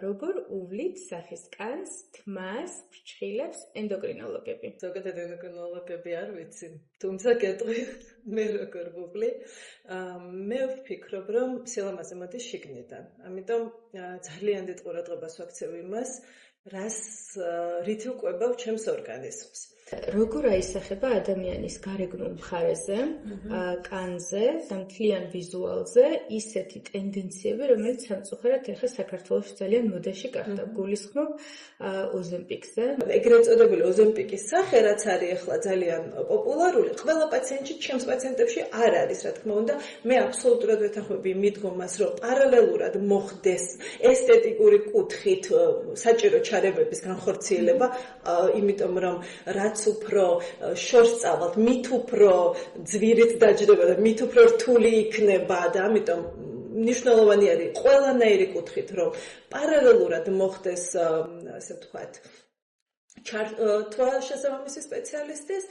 როგორ უვლით სახის კანს, თმას, ფრჩხილებს ენდოკრინოლოგები? ზოგადად ენდოკრინოლოგები არ ვიცი, თუმცა გეტყვი მე როგორ ვუვლი. მე ვფიქრობ, რომ სილამაზე მოდის შიგნიდან. ამიტომ ძალიან დიდ ყურადღებას ვაქცევ იმას, რით ვკვებავ ჩემს ორგანიზმს. როგორ აისახება ადამიანის გარეგნულ მხარეზე, კანზე და მთლიან ვიზუალზე ისეთი ტენდენციები, რომელიც სამწუხაროდ ახლა საქართველოში ძალიან მოდაში გახდა. გულისხმობ ოზემპიკზე. ეგრეთ წოდებული ოზემპიკის სახე, რაც არის ახლა ძალიან პოპულარული, ყველა პაციენტში, ჩემს პაციენტებში არ არის, რა თქმა უნდა. მე აბსოლუტურად ვეთანხმები იმ მიდგომას, რომ პარალელურად მოხდეს ესთეტიკური კუთხით საჭირო ჩარებების განხორციელება, იმიტომ რომ რაც უფრო შორს წავალთ, მით უფრო ძვირით დაჯდება და მით უფრო რთული იქნება და ამიტომ მნიშვნელოვანი არის ყველანაირი კუთხით, რომ პარალელურად მოხდეს, ასე ვთქვათ, ჩართვა შესაბამისი სპეციალისტის